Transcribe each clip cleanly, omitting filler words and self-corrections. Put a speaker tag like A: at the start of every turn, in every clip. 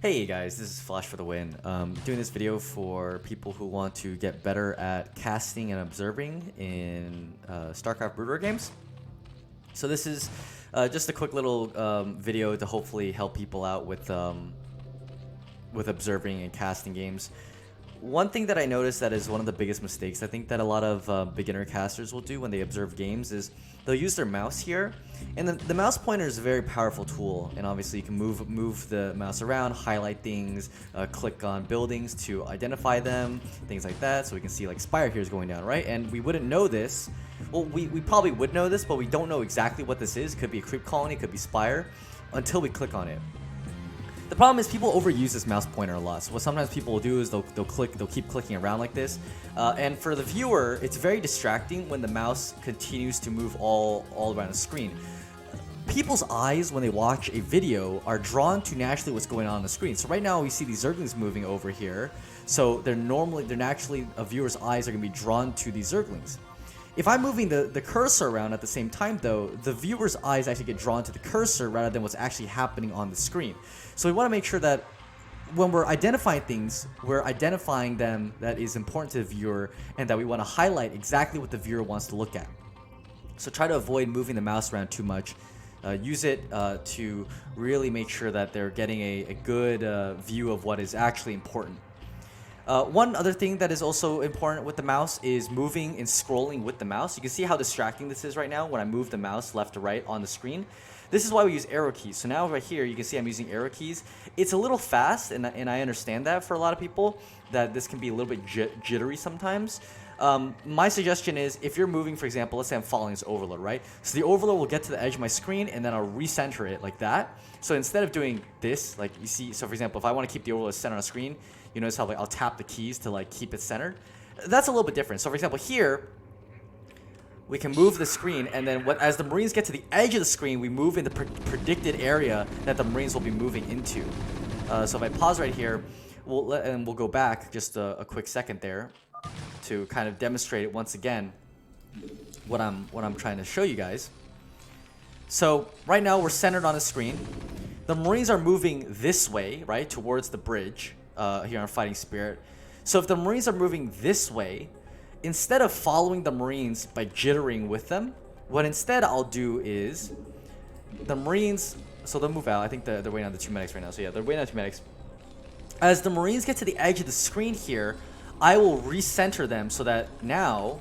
A: Hey guys, this is Flash for the win. Doing this video for people who want to get better at casting and observing in StarCraft brood games. So this is just a quick little video to hopefully help people out with observing and casting games. One thing that I noticed that is one of the biggest mistakes I think that a lot of beginner casters will do when they observe games is they'll use their mouse here, and the mouse pointer is a very powerful tool, and obviously you can move the mouse around, highlight things, click on buildings to identify them, things like that. So we can see like Spire here is going down, right? And we wouldn't know this. Well, we probably would know this, but we don't know exactly what this is. It could be a creep colony, it could be Spire, until we click on it. The problem is people overuse this mouse pointer a lot. So what sometimes people will do is they'll keep clicking around like this, and for the viewer, it's very distracting when the mouse continues to move all around the screen. People's eyes when they watch a video are drawn to naturally what's going on the screen. So right now we see these Zerglings moving over here. So they're naturally a viewer's eyes are going to be drawn to these Zerglings. If I'm moving the cursor around at the same time though, the viewer's eyes actually get drawn to the cursor rather than what's actually happening on the screen. So we want to make sure that when we're identifying things, we're identifying them that is important to the viewer and that we want to highlight exactly what the viewer wants to look at. So try to avoid moving the mouse around too much. Use it to really make sure that they're getting a good view of what is actually important. One other thing that is also important with the mouse is moving and scrolling with the mouse. You can see how distracting this is right now when I move the mouse left to right on the screen. This is why we use arrow keys. So now right here, you can see I'm using arrow keys. It's a little fast, and I understand that for a lot of people, that this can be a little bit jittery sometimes. My suggestion is if you're moving, for example, let's say I'm following this overload, right? So the overload will get to the edge of my screen, and then I'll recenter it like that. So instead of doing this, like you see, so for example, if I want to keep the overload centered on the screen, you notice how like I'll tap the keys to like keep it centered. That's a little bit different. So for example, here we can move the screen, and then as the Marines get to the edge of the screen, we move in the predicted area that the Marines will be moving into. So if I pause right here, we'll go back just a quick second there to kind of demonstrate it once again what I'm trying to show you guys. So right now we're centered on the screen. The Marines are moving this way, right, towards the bridge here on Fighting Spirit. So if the Marines are moving this way, instead of following the Marines by jittering with them, what instead I'll do is the Marines, so they'll move out. I think they're waiting on the 2 medics right now. So yeah, they're waiting on 2 medics. As the Marines get to the edge of the screen here, I will recenter them so that now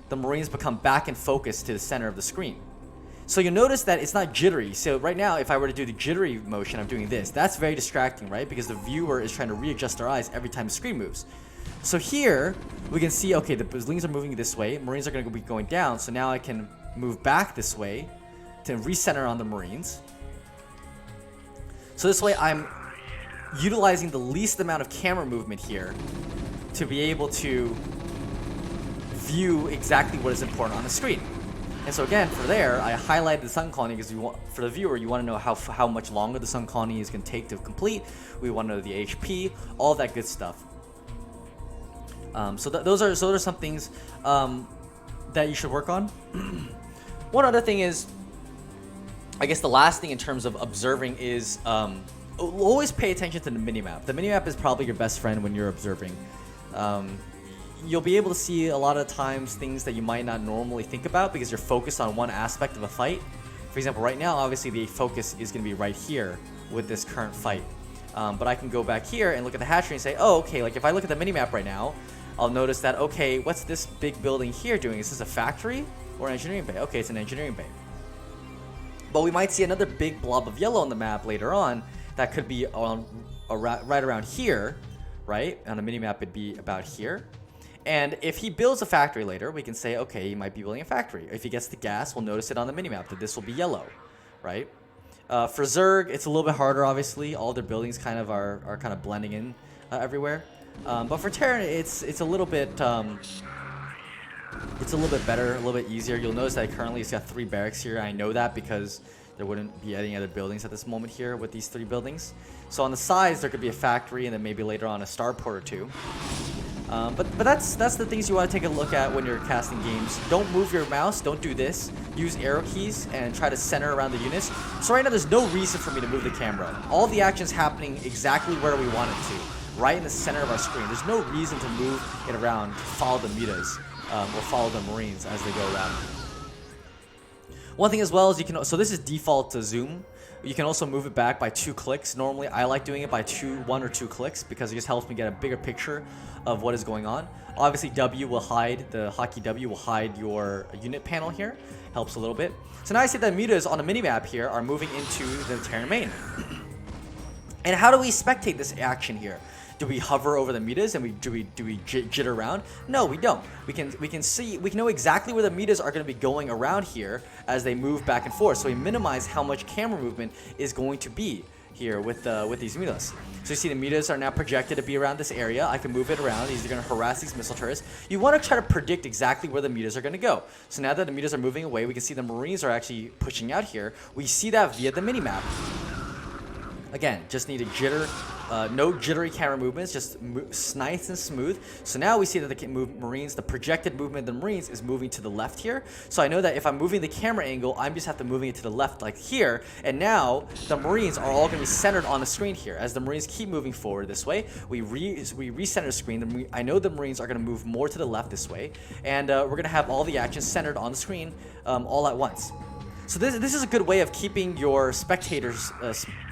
A: the Marines become back in focus to the center of the screen. So you'll notice that it's not jittery. So right now, if I were to do the jittery motion, I'm doing this. That's very distracting, right? Because the viewer is trying to readjust their eyes every time the screen moves. So here, we can see, okay, the Zerglings are moving this way. Marines are going to be going down. So now I can move back this way to recenter on the Marines. So this way, I'm utilizing the least amount of camera movement here to be able to view exactly what is important on the screen. And so again, for there, I highlighted the sun colony because for the viewer, you want to know how much longer the sun colony is going to take to complete. We want to know the HP, all that good stuff. So those are some things that you should work on. One other thing is, I guess the last thing in terms of observing is always pay attention to the minimap. The minimap is probably your best friend when you're observing. You'll be able to see a lot of times things that you might not normally think about because you're focused on one aspect of a fight. For example, right now, obviously the focus is going to be right here with this current fight. But I can go back here and look at the hatchery and say, oh, okay, like if I look at the minimap right now, I'll notice that, okay, what's this big building here doing? Is this a factory or an engineering bay? Okay, it's an engineering bay. But we might see another big blob of yellow on the map later on that could be right around here, right? On the minimap, it'd be about here. And if he builds a factory later, we can say, okay, he might be building a factory. If he gets the gas, we'll notice it on the minimap that this will be yellow, right? For Zerg, it's a little bit harder, obviously. All their buildings kind of are kind of blending in everywhere. But for Terran, it's a little bit better, a little bit easier. You'll notice that currently it's got 3 barracks here. I know that because there wouldn't be any other buildings at this moment here with these 3 buildings. So on the sides, there could be a factory and then maybe later on a starport or 2. But that's the things you want to take a look at when you're casting games. Don't move your mouse. Don't do this. Use arrow keys and try to center around the units. So right now there's no reason for me to move the camera. All the action's happening exactly where we want it to, right in the center of our screen. There's no reason to move it around to follow the mutas or follow the Marines as they go around. One thing as well is you can, so this is default to zoom. You can also move it back by 2 clicks. Normally, I like doing it by 1 or 2 clicks because it just helps me get a bigger picture of what is going on. Obviously, W will hide, the hotkey W will hide your unit panel here. Helps a little bit. So now I see that mutas on the minimap here are moving into the terrain main. And how do we spectate this action here? Do we hover over the mutas and do we jitter around? No, we don't. We can know exactly where the mutas are going to be going around here as they move back and forth. So we minimize how much camera movement is going to be here with these mutas. So you see the mutas are now projected to be around this area. I can move it around. These are going to harass these missile turrets. You want to try to predict exactly where the mutas are going to go. So now that the mutas are moving away, we can see the Marines are actually pushing out here. We see that via the minimap. Again, just need to jitter, no jittery camera movements, just nice and smooth. So now we see that the Marines, the projected movement of the Marines is moving to the left here. So I know that if I'm moving the camera angle, I'm just have to moving it to the left like here. And now the Marines are all going to be centered on the screen here. As the Marines keep moving forward this way, we recenter the screen. I know the Marines are going to move more to the left this way. And we're going to have all the action centered on the screen all at once. So this is a good way of keeping your spectator's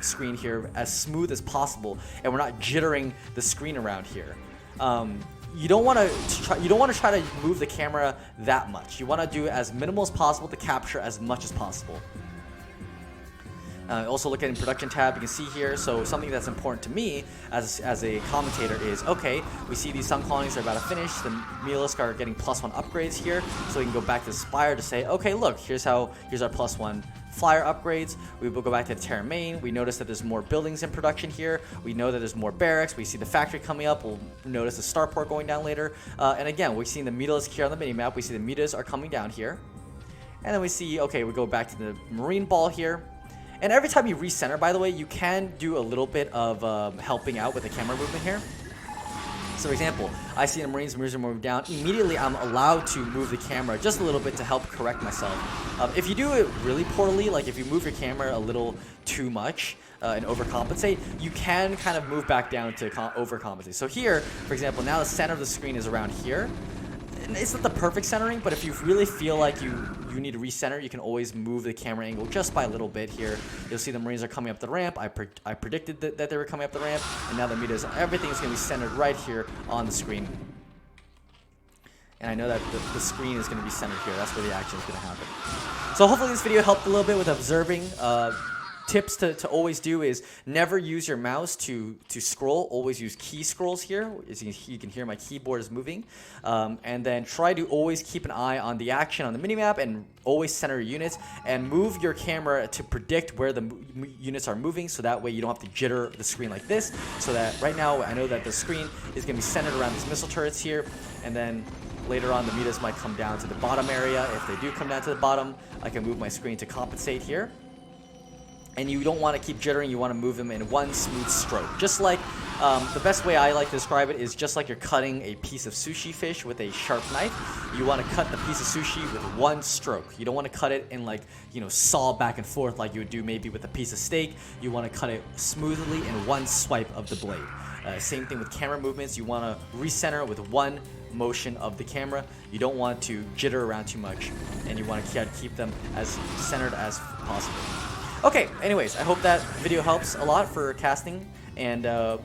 A: screen here as smooth as possible, and we're not jittering the screen around here. You don't want to try to move the camera that much. You want to do as minimal as possible to capture as much as possible. Also look at in production tab, you can see here, so something that's important to me as a commentator is, okay, we see these sun colonies are about to finish, the Melisk are getting +1 upgrades here, so we can go back to the Spire to say, okay, look, here's our +1 flyer upgrades. We will go back to the terrain main. We notice that there's more buildings in production here. We know that there's more barracks. We see the factory coming up. We'll notice the starport going down later. And again, we're seeing the Melisk here on the minimap. We see the mutas are coming down here. And then we see, okay, we go back to the Marine ball here. And every time you recenter, by the way, you can do a little bit of helping out with the camera movement here. So for example, I see the Marines are moving down. Immediately, I'm allowed to move the camera just a little bit to help correct myself. If you do it really poorly, like if you move your camera a little too much and overcompensate, you can kind of move back down to overcompensate. So here, for example, now the center of the screen is around here. It's not the perfect centering, but if you really feel like you need to recenter, you can always move the camera angle just by a little bit here. You'll see the Marines are coming up the ramp. I predicted that they were coming up the ramp, and now the mutas, everything's going to be centered right here on the screen. And I know that the screen is going to be centered here. That's where the action is going to happen. So hopefully this video helped a little bit with observing. Tips to always do is never use your mouse to scroll. Always use key scrolls here. As you can hear, my keyboard is moving. And then try to always keep an eye on the action on the minimap and always center your units and move your camera to predict where the units are moving, so that way you don't have to jitter the screen like this. So that right now I know that the screen is going to be centered around these missile turrets here, and then later on the mutas might come down to the bottom area. If they do come down to the bottom, I can move my screen to compensate here. And you don't want to keep jittering, you want to move them in one smooth stroke. Just like, the best way I like to describe it is just like you're cutting a piece of sushi fish with a sharp knife. You want to cut the piece of sushi with one stroke. You don't want to cut it and, like, you know, saw back and forth like you would do maybe with a piece of steak. You want to cut it smoothly in one swipe of the blade. Same thing with camera movements. You want to recenter with one motion of the camera. You don't want to jitter around too much, and you want to keep them as centered as possible. Okay, anyways, I hope that video helps a lot for casting, and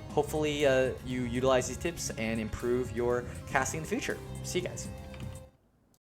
A: hopefully you utilize these tips and improve your casting in the future. See you guys.